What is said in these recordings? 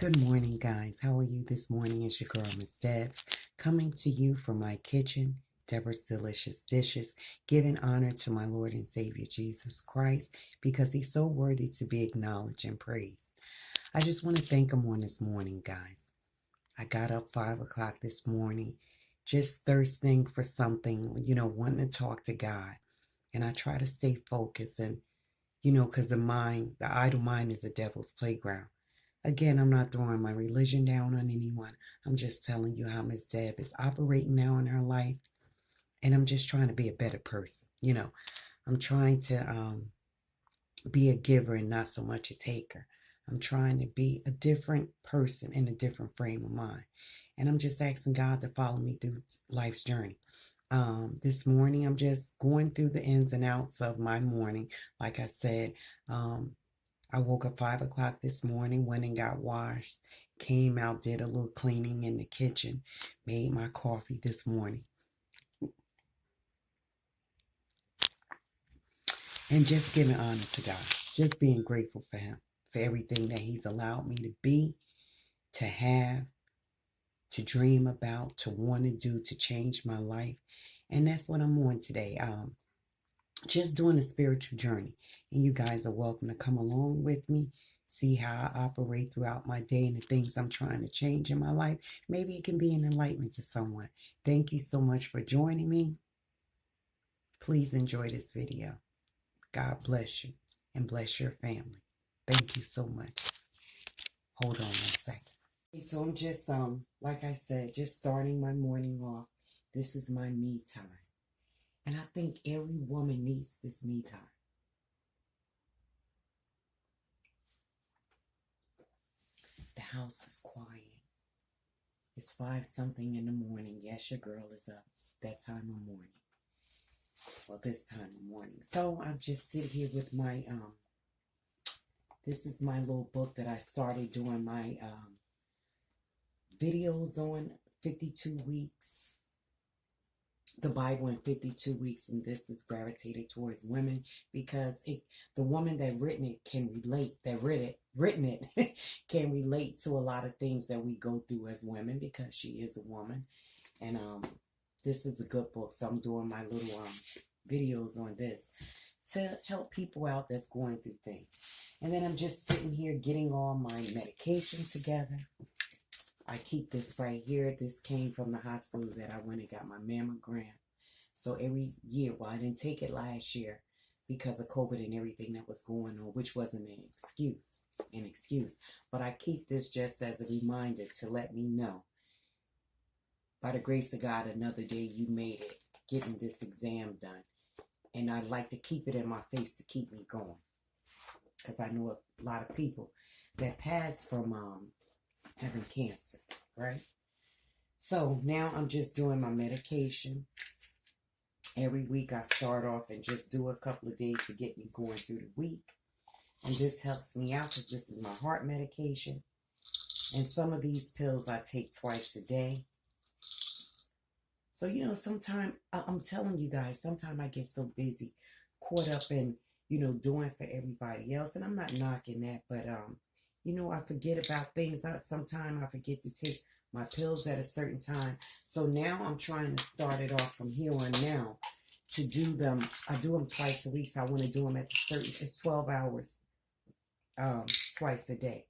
Good morning, guys. How are you this morning? It's your girl, Miss Debs, coming to you from my kitchen, Deborah's Delicious Dishes, giving honor to my Lord and Savior Jesus Christ because he's so worthy to be acknowledged and praised. I just want to thank him on this morning, guys. I got up 5 o'clock this morning, just thirsting for something, wanting to talk to God. And I try to stay focused and, because the idle mind is the devil's playground. Again, I'm not throwing my religion down on anyone. I'm just telling you how Miss Deb is operating now in her life. And I'm just trying to be a better person. I'm trying to be a giver and not so much a taker. I'm trying to be a different person in a different frame of mind. And I'm just asking God to follow me through life's journey. This morning, I'm just going through the ins and outs of my morning. Like I said, I woke up 5 o'clock this morning, went and got washed, came out, did a little cleaning in the kitchen, made my coffee this morning. And just giving honor to God, just being grateful for him, for everything that he's allowed me to be, to have, to dream about, to want to do, to change my life. And that's what I'm on today. Just doing a spiritual journey. And you guys are welcome to come along with me, see how I operate throughout my day and the things I'm trying to change in my life. Maybe it can be an enlightenment to someone. Thank you so much for joining me. Please enjoy this video. God bless you and bless your family. Thank you so much. Hold on 1 second. So I'm just, like I said, just starting my morning off. This is my me time. And I think every woman needs this me time. The house is quiet. It's 5 something in the morning. Yes, your girl is up that time of morning. Well, this time of morning. So I just sit here with my, this is my little book that I started doing my videos on, 52 weeks. The Bible in 52 weeks, and this is gravitated towards women because the woman that written it can relate, written it can relate to a lot of things that we go through as women because she is a woman. And this is a good book, so I'm doing my little videos on this to help people out that's going through things. And then I'm just sitting here getting all my medication together. I keep this right here. This came from the hospital that I went and got my mammogram. So every year, well, I didn't take it last year because of COVID and everything that was going on, which wasn't an excuse. But I keep this just as a reminder to let me know, by the grace of God, another day you made it, getting this exam done. And I'd like to keep it in my face to keep me going. Because I know a lot of people that pass from having cancer, right? So now I'm just doing my medication. Every week I start off and just do a couple of days to get me going through the week. And this helps me out because this is my heart medication. And some of these pills I take twice a day. So, sometimes, I'm telling you guys, sometimes I get so busy, caught up in, doing for everybody else. And I'm not knocking that, but, I forget about things. Sometimes I forget to take my pills at a certain time. So now I'm trying to start it off from here on now to do them. I do them twice a week, so I want to do them at it's 12 hours twice a day.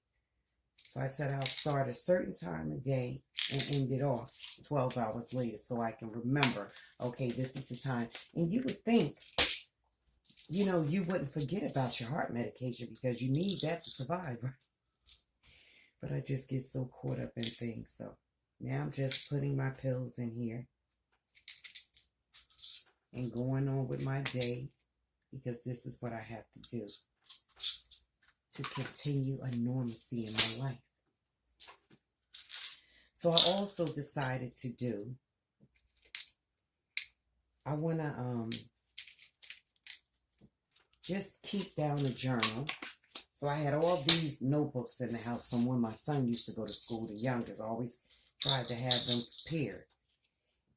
So I said I'll start a certain time a day and end it off 12 hours later so I can remember, okay, this is the time. And you would think, you wouldn't forget about your heart medication because you need that to survive, right? But I just get so caught up in things. So now I'm just putting my pills in here and going on with my day because this is what I have to do to continue a normalcy in my life. So I also decided to do, I want to just keep down a journal. So I had all these notebooks in the house from when my son used to go to school, the youngest. I always tried to have them prepared.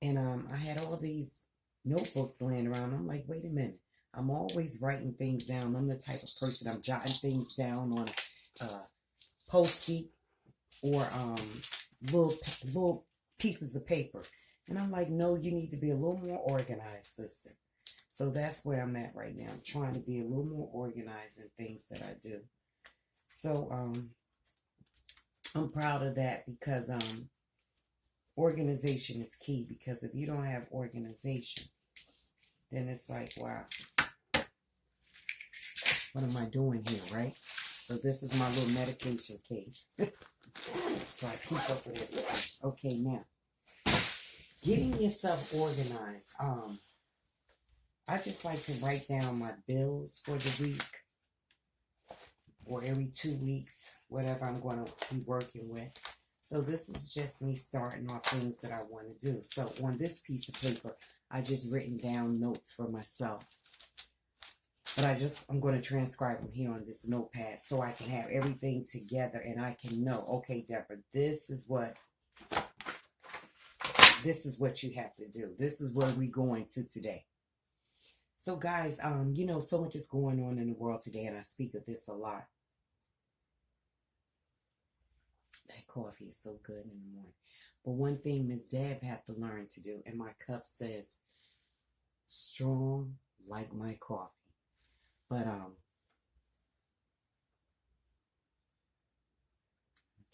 And I had all these notebooks laying around. I'm like, wait a minute. I'm always writing things down. I'm the type of person, I'm jotting things down on a Post-it or little pieces of paper. And I'm like, no, you need to be a little more organized, sister. So that's where I'm at right now. I'm trying to be a little more organized in things that I do. So I'm proud of that because organization is key. Because if you don't have organization, then it's like, wow, what am I doing here, right? So this is my little medication case. So I keep up with it. Okay, now, getting yourself organized. I just like to write down my bills for the week or every 2 weeks, whatever I'm going to be working with. So this is just me starting off things that I want to do. So on this piece of paper, I just written down notes for myself. But I'm going to transcribe them here on this notepad so I can have everything together and I can know, okay, Deborah, this is what you have to do. This is where we're going to today. So guys, you know, so much is going on in the world today, and I speak of this a lot. That coffee is so good in the morning. But one thing Miss Deb had to learn to do, and my cup says, strong like my coffee. But I'm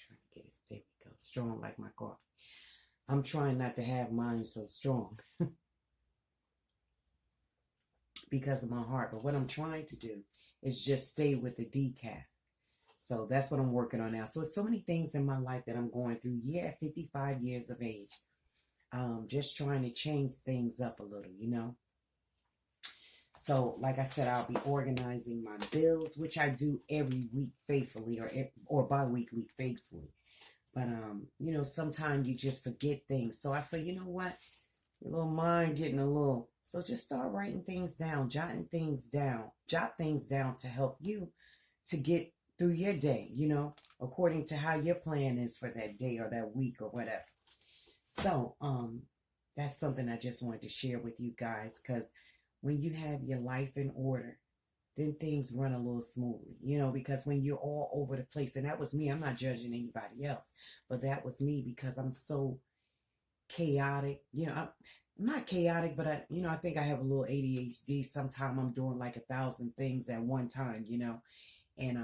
trying to get it. There we go. Strong like my coffee. I'm trying not to have mine so strong because of my heart. But what I'm trying to do is just stay with the decaf. So that's what I'm working on now. So it's so many things in my life that I'm going through. Yeah, 55 years of age. Just trying to change things up a little, you know. So, like I said, I'll be organizing my bills, which I do every week faithfully or bi-weekly faithfully. But, you know, sometimes you just forget things. So I say, you know what? Your little mind getting a little. So just start writing things down, jotting things down, jot things down to help you to get through your day, you know, according to how your plan is for that day or that week or whatever. So, that's something I just wanted to share with you guys, because when you have your life in order, then things run a little smoothly, you know, because when you're all over the place, and that was me, I'm not judging anybody else, but that was me because I'm so chaotic, you know. I'm not chaotic, but I think I have a little ADHD. Sometimes I'm doing like 1,000 things at one time, you know, and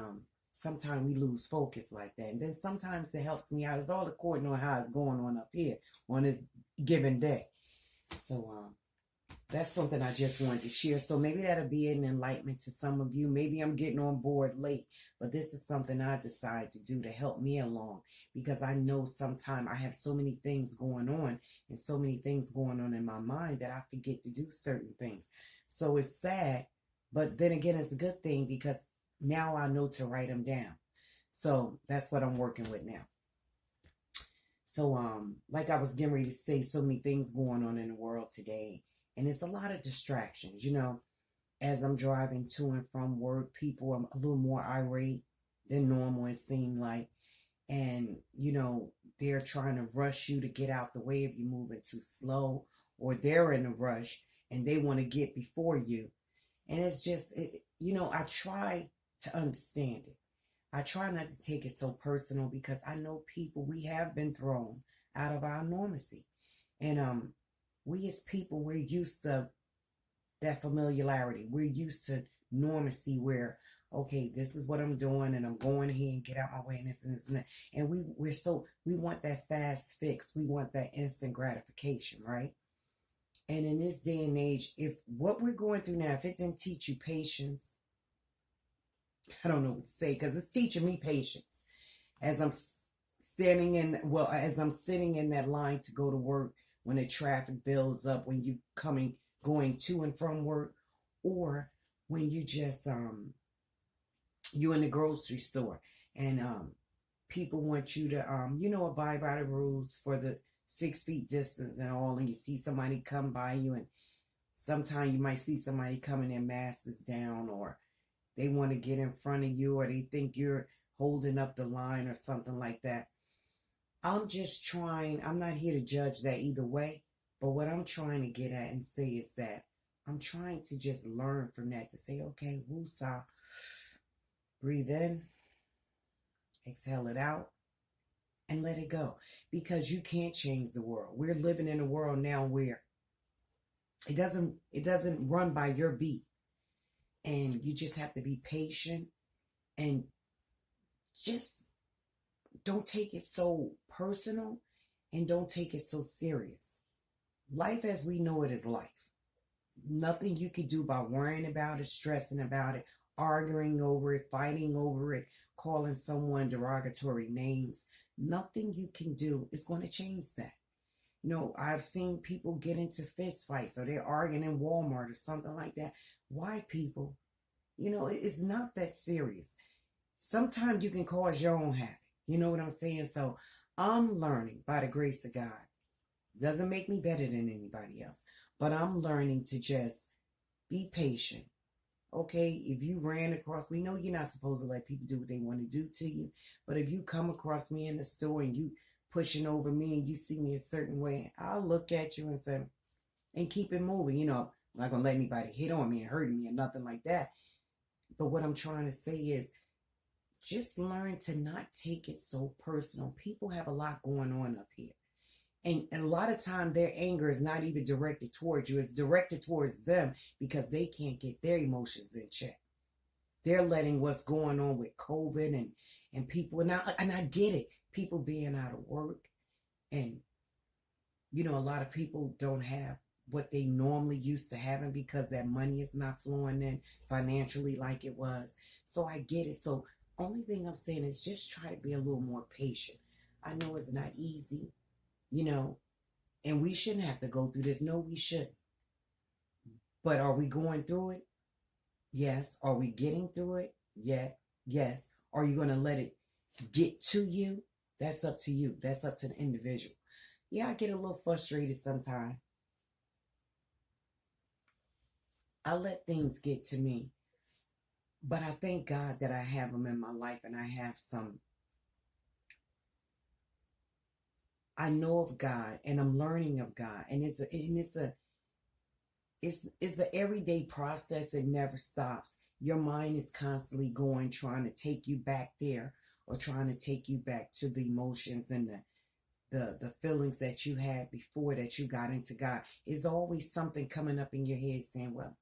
sometimes we lose focus like that. And then sometimes it helps me out. It's all according to how it's going on up here on this given day. So that's something I just wanted to share. So maybe that'll be an enlightenment to some of you. Maybe I'm getting on board late, but this is something I decided to do to help me along, because I know sometimes I have so many things going on and so many things going on in my mind that I forget to do certain things. So it's sad, but then again, it's a good thing because now I know to write them down. So that's what I'm working with now. So like I was getting ready to say, so many things going on in the world today. And it's a lot of distractions, you know. As I'm driving to and from work, people are a little more irate than normal, it seemed like. And, you know, they're trying to rush you to get out the way if you're moving too slow, or they're in a rush and they want to get before you. And it's just, you know, I try to understand it. I try not to take it so personal because I know people, we have been thrown out of our normalcy. And we as people, we're used to that familiarity. We're used to normacy where, okay, this is what I'm doing and I'm going here and get out my way and this and this and that. And we want that fast fix. We want that instant gratification, right? And in this day and age, if what we're going through now, if it didn't teach you patience, I don't know what to say, because it's teaching me patience. As I'm as I'm sitting in that line to go to work, when the traffic builds up, when you going to and from work, or when you just you in the grocery store and people want you to abide by the rules for the 6 feet distance and all, and you see somebody come by you, and sometimes you might see somebody coming, their mask is down, or they want to get in front of you, or they think you're holding up the line or something like that. I'm not here to judge that either way, but what I'm trying to get at and say is that I'm trying to just learn from that, to say, okay, woosah, breathe in, exhale it out, and let it go, because you can't change the world. We're living in a world now where it doesn't run by your beat, and you just have to be patient and just don't take it so personal and don't take it so serious. Life as we know it is life. Nothing you can do by worrying about it, stressing about it, arguing over it, fighting over it, calling someone derogatory names. Nothing you can do is going to change that. I've seen people get into fist fights or they're arguing in Walmart or something like that. Why, people? It's not that serious. Sometimes you can cause your own havoc. You know what I'm saying? So I'm learning by the grace of God. Doesn't make me better than anybody else, but I'm learning to just be patient. Okay, if you ran across me, no, you're not supposed to let people do what they want to do to you. But if you come across me in the store and you pushing over me and you see me a certain way, I'll look at you and say, and keep it moving. I'm not going to let anybody hit on me and hurt me or nothing like that. But what I'm trying to say is just learn to not take it so personal. People have a lot going on up here. And a lot of time their anger is not even directed towards you. It's directed towards them because they can't get their emotions in check. They're letting what's going on with COVID and people, and I get it. People being out of work, and a lot of people don't have what they normally used to having because that money is not flowing in financially like it was. So I get it. So only thing I'm saying is just try to be a little more patient. I know it's not easy, and we shouldn't have to go through this. No, we shouldn't. But are we going through it? Yes. Are we getting through it? Yeah. Yes. Are you going to let it get to you? That's up to you. That's up to the individual. Yeah, I get a little frustrated sometimes. I let things get to me. But I thank God that I have them in my life, and I know of God, and I'm learning of God. And it's an everyday process. It never stops. Your mind is constantly going, trying to take you back there, or trying to take you back to the emotions and the feelings that you had before that you got into God. There's always something coming up in your head saying, well,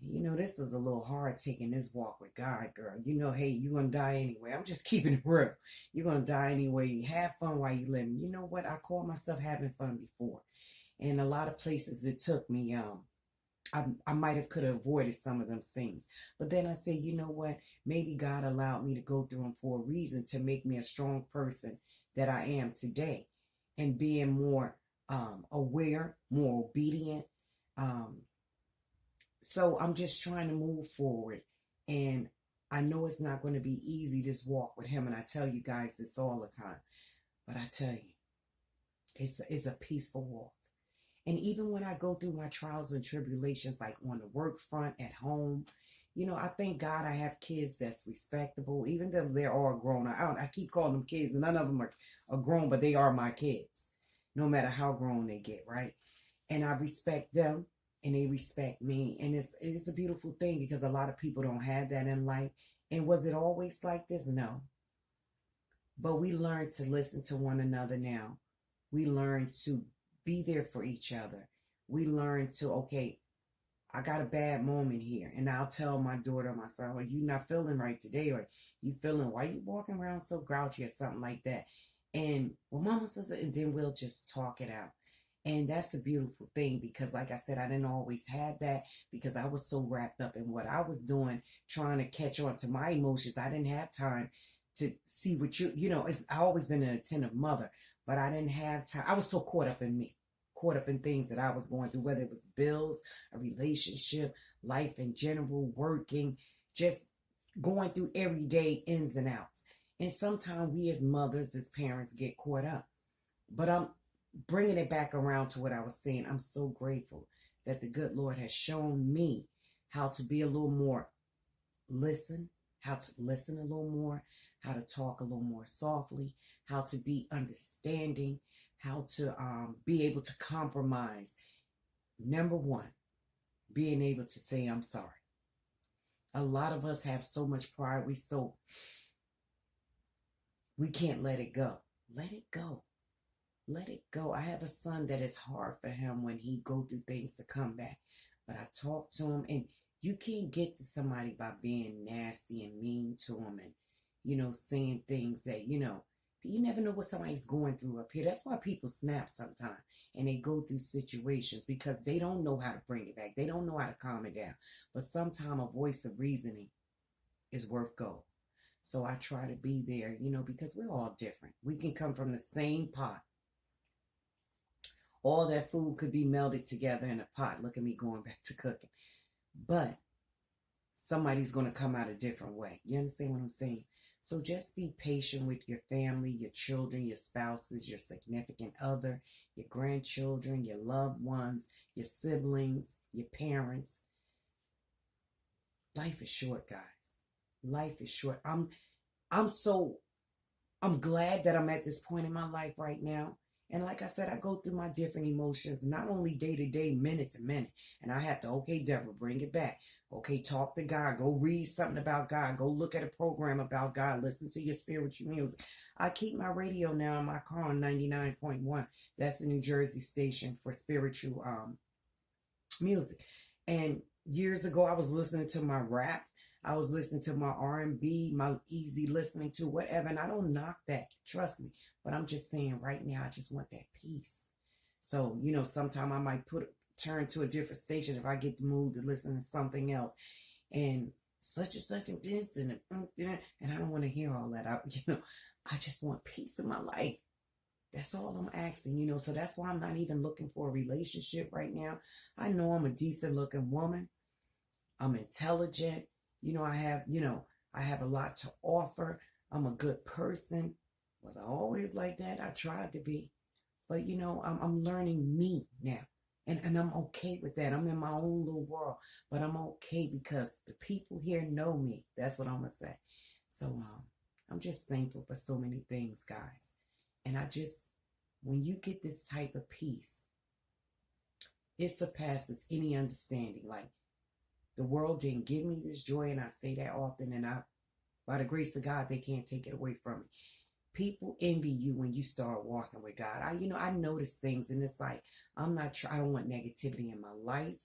this is a little hard taking this walk with God, girl. Hey, you're going to die anyway. I'm just keeping it real. You're going to die anyway. Have fun while you're living. You know what? I call myself having fun before. And a lot of places it took me, I might have could have avoided some of them things. But then I said, you know what? Maybe God allowed me to go through them for a reason, to make me a strong person that I am today, and being more aware, more obedient. So I'm just trying to move forward. And I know it's not going to be easy, this walk with him. And I tell you guys this all the time. But I tell you, it's a peaceful walk. And even when I go through my trials and tribulations, like on the work front, at home, I thank God I have kids that's respectable, even though they're all grown. I keep calling them kids, and none of them are grown, but they are my kids, no matter how grown they get, right? And I respect them, and they respect me. And it's a beautiful thing, because a lot of people don't have that in life. And was it always like this? No. But we learn to listen to one another now. We learn to be there for each other. We learn to, okay, I got a bad moment here. And I'll tell my daughter, my son, well, you're not feeling right today, or you feeling, why you walking around so grouchy, or something like that. And well, mama says it, and then we'll just talk it out. And that's a beautiful thing, because like I said, I didn't always have that, because I was so wrapped up in what I was doing, trying to catch on to my emotions. I didn't have time to see what I always been an attentive mother, but I didn't have time. I was so caught up in me, caught up in things that I was going through, whether it was bills, a relationship, life in general, working, just going through everyday ins and outs. And sometimes we as mothers, as parents, get caught up. But I'm bringing it back around to what I was saying. I'm so grateful that the good Lord has shown me how to be a little more how to listen a little more, how to talk a little more softly, how to be understanding, how to be able to compromise. Number one, being able to say, I'm sorry. A lot of us have so much pride, we can't let it go. let it go. Let it go. I have a son that is hard for him when he go through things to come back. But I talk to him, and you can't get to somebody by being nasty and mean to them and, saying things that, you never know what somebody's going through up here. That's why people snap sometimes and they go through situations because they don't know how to bring it back. They don't know how to calm it down. But sometimes a voice of reasoning is worth gold. So I try to be there, because we're all different. We can come from the same pot. All that food could be melded together in a pot. Look at me going back to cooking. But somebody's going to come out a different way. You understand what I'm saying? So just be patient with your family, your children, your spouses, your significant other, your grandchildren, your loved ones, your siblings, your parents. Life is short, guys. Life is short. I'm glad that I'm at this point in my life right now. And like I said, I go through my different emotions, not only day to day, minute to minute. And I have to, okay, Deborah, bring it back. Okay, talk to God. Go read something about God. Go look at a program about God. Listen to your spiritual music. I keep my radio now in my car on 99.1. That's a New Jersey station for spiritual music. And years ago, I was listening to my rap. I was listening to my R&B, my easy listening to whatever. And I don't knock that. Trust me. But I'm just saying right now, I just want that peace. So, sometime I might turn to a different station if I get the mood to listen to something else. And such and such and this and I don't want to hear all that. I just want peace in my life. That's all I'm asking, so that's why I'm not even looking for a relationship right now. I know I'm a decent looking woman. I'm intelligent. I have a lot to offer. I'm a good person. Was I always like that? I tried to be. But, I'm learning me now. And I'm okay with that. I'm in my own little world. But I'm okay because the people here know me. That's what I'm going to say. So I'm just thankful for so many things, guys. And when you get this type of peace, it surpasses any understanding. Like, the world didn't give me this joy, and I say that often, and by the grace of God, they can't take it away from me. People envy you when you start walking with God. I notice things, and it's like, I don't want negativity in my life.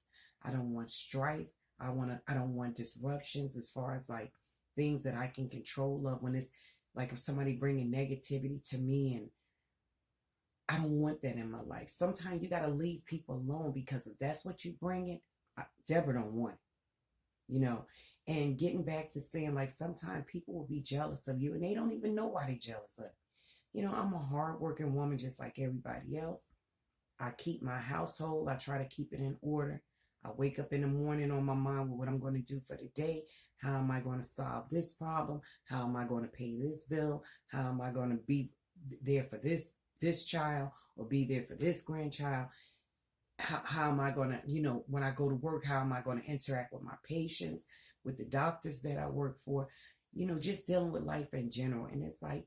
I don't want strife. I don't want disruptions as far as like things that I can control of. When it's like if somebody bringing negativity to me, and I don't want that in my life. Sometimes you got to leave people alone, because if that's what you bringing, Deborah don't want it. And getting back to saying, like, sometimes people will be jealous of you and they don't even know why they're jealous of you. I'm a hardworking woman just like everybody else. I keep my household. I try to keep it in order. I wake up in the morning on my mind with what I'm going to do for the day. How am I going to solve this problem? How am I going to pay this bill? How am I going to be there for this child, or be there for this grandchild? How am I going to, when I go to work, how am I going to interact with my patients, with the doctors that I work for, just dealing with life in general. And it's like,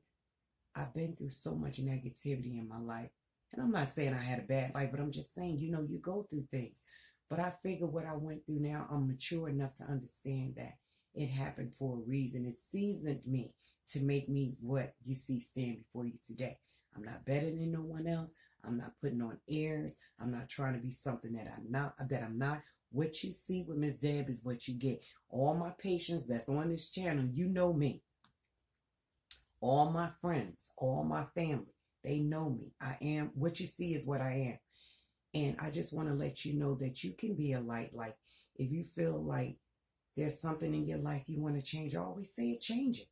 I've been through so much negativity in my life. And I'm not saying I had a bad life, but I'm just saying, you go through things. But I figure what I went through now, I'm mature enough to understand that it happened for a reason. It seasoned me to make me what you see stand before you today. I'm not better than no one else. I'm not putting on airs. I'm not trying to be something that I'm not. What you see with Miss Deb is what you get. All my patients that's on this channel, you know me. All my friends, all my family, they know me. I am, what you see is what I am. And I just want to let you know that you can be a light. Like, if you feel like there's something in your life you want to change, I always say it, change it.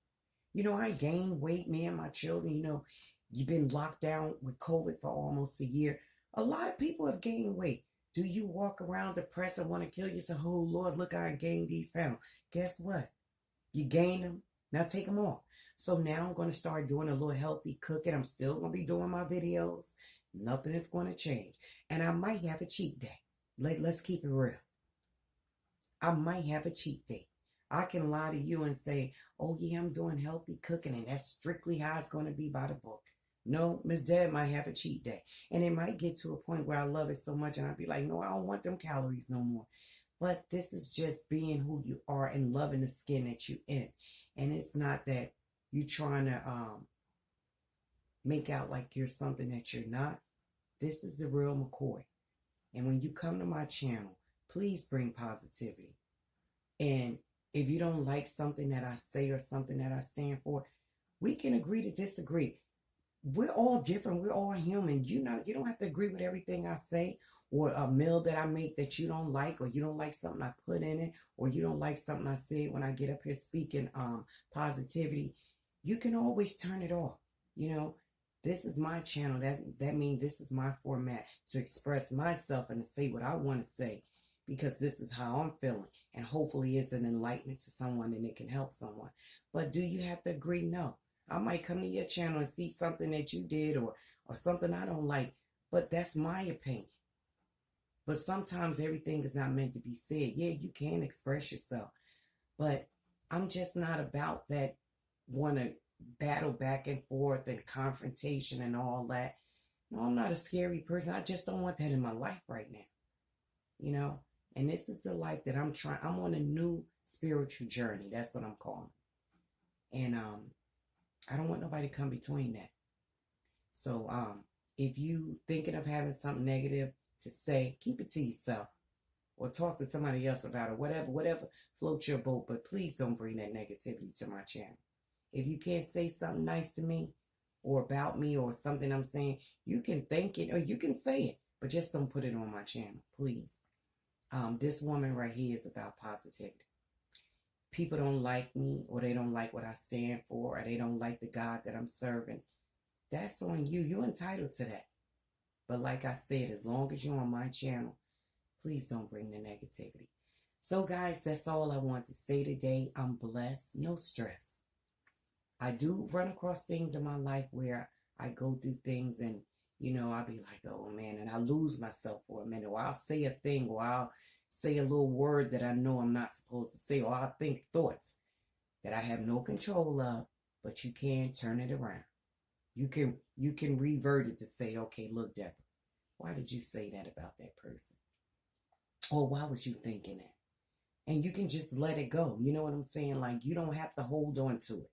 I gained weight, me and my children, you've been locked down with COVID for almost a year. A lot of people have gained weight. Do you walk around depressed and want to kill yourself? Oh, Lord, look, I gained these pounds. Guess what? You gain them. Now take them off. So now I'm going to start doing a little healthy cooking. I'm still going to be doing my videos. Nothing is going to change. And I might have a cheat day. Let's keep it real. I might have a cheat day. I can lie to you and say, oh, yeah, I'm doing healthy cooking, and that's strictly how it's going to be by the book. No, Miss Deb might have a cheat day. And it might get to a point where I love it so much and I'd be like, no, I don't want them calories no more. But this is just being who you are and loving the skin that you're in. And it's not that you're trying to make out like you're something that you're not. This is the real McCoy. And when you come to my channel, please bring positivity. And if you don't like something that I say or something that I stand for, we can agree to disagree. We're all different. We're all human. You know, you don't have to agree with everything I say, or a meal that I make that you don't like, or you don't like something I put in it, or you don't like something I say when I get up here speaking positivity. You can always turn it off. You know, this is my channel. That means this is my format to express myself and to say what I want to say, because this is how I'm feeling. And hopefully it's an enlightenment to someone and it can help someone. But do you have to agree? No. I might come to your channel and see something that you did, or something I don't like, but that's my opinion. But sometimes everything is not meant to be said. Yeah, you can express yourself, but I'm just not about that, want to battle back and forth and confrontation and all that. No, I'm not a scary person. I just don't want that in my life right now, you know? And this is the life that I'm on a new spiritual journey. That's what I'm calling. And I don't want nobody to come between that. So if you thinking of having something negative to say, keep it to yourself, or talk to somebody else about it. Whatever floats your boat. But please don't bring that negativity to my channel. If you can't say something nice to me or about me or something I'm saying, you can think it or you can say it, but just don't put it on my channel, please. This woman right here is about positivity. People don't like me, or they don't like what I stand for, or they don't like the God that I'm serving. That's on you. You're entitled to that. But like I said, as long as you're on my channel, please don't bring the negativity. So guys, that's all I want to say today. I'm blessed. No stress. I do run across things in my life where I go through things and, you know, I'll be like, oh man, and I lose myself for a minute, or I'll say a thing, or I'll say a little word that I know I'm not supposed to say, or I'll think thoughts that I have no control of, but you can turn it around. You can revert it to say, okay, look, Deborah, why did you say that about that person? Or why was you thinking that? And you can just let it go. You know what I'm saying? Like, you don't have to hold on to it.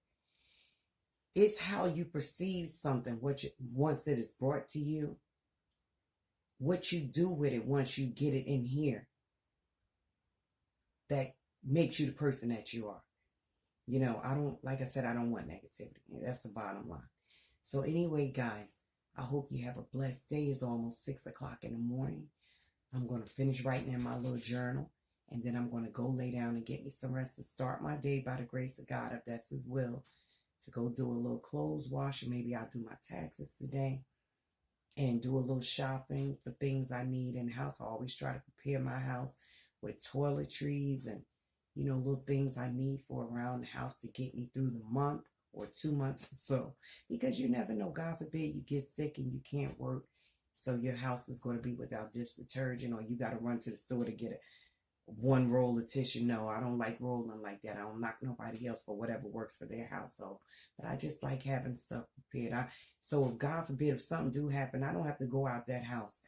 It's how you perceive something, once it is brought to you, what you do with it once you get it in here, that makes you the person that you are. You know, like I said, I don't want negativity. That's the bottom line. So anyway, guys, I hope you have a blessed day. It's almost 6 o'clock in the morning. I'm going to finish writing in my little journal, and then I'm going to go lay down and get me some rest and start my day by the grace of God, if that's His will, to go do a little clothes wash, and maybe I'll do my taxes today and do a little shopping for things I need in the house. I always try to prepare my house with toiletries and, you know, little things I need for around the house to get me through the month or 2 months or so, because you never know. God forbid you get sick and you can't work, so your house is going to be without dish detergent, or you got to run to the store to get one roll of tissue. No, I don't like rolling like that. I don't knock nobody else for whatever works for their household, but I just like having stuff prepared. So if God forbid, if something do happen, I don't have to go out that house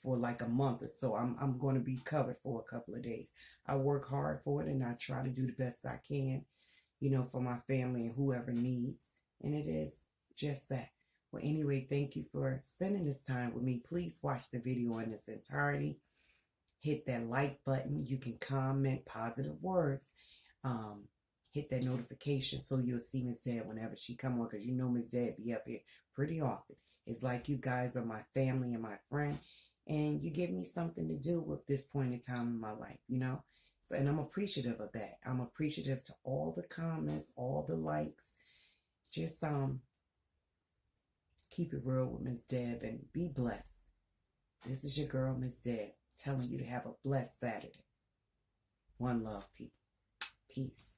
for like a month or so. I'm going to be covered for a couple of days. I work hard for it, and I try to do the best I can, you know, for my family and whoever needs. And it is just that. Well, anyway, thank you for spending this time with me. Please watch the video in its entirety. Hit that like button. You can comment positive words. Hit that notification so you'll see Miss Dad whenever she come on, because you know Miss Dad be up here pretty often. It's like you guys are my family and my friend, and you give me something to do with this point in time in my life, you know. So, and I'm appreciative of that. I'm appreciative to all the comments, all the likes. Just keep it real with Miss Deb and be blessed. This is your girl, Miss Deb, telling you to have a blessed Saturday. One love, people. Peace.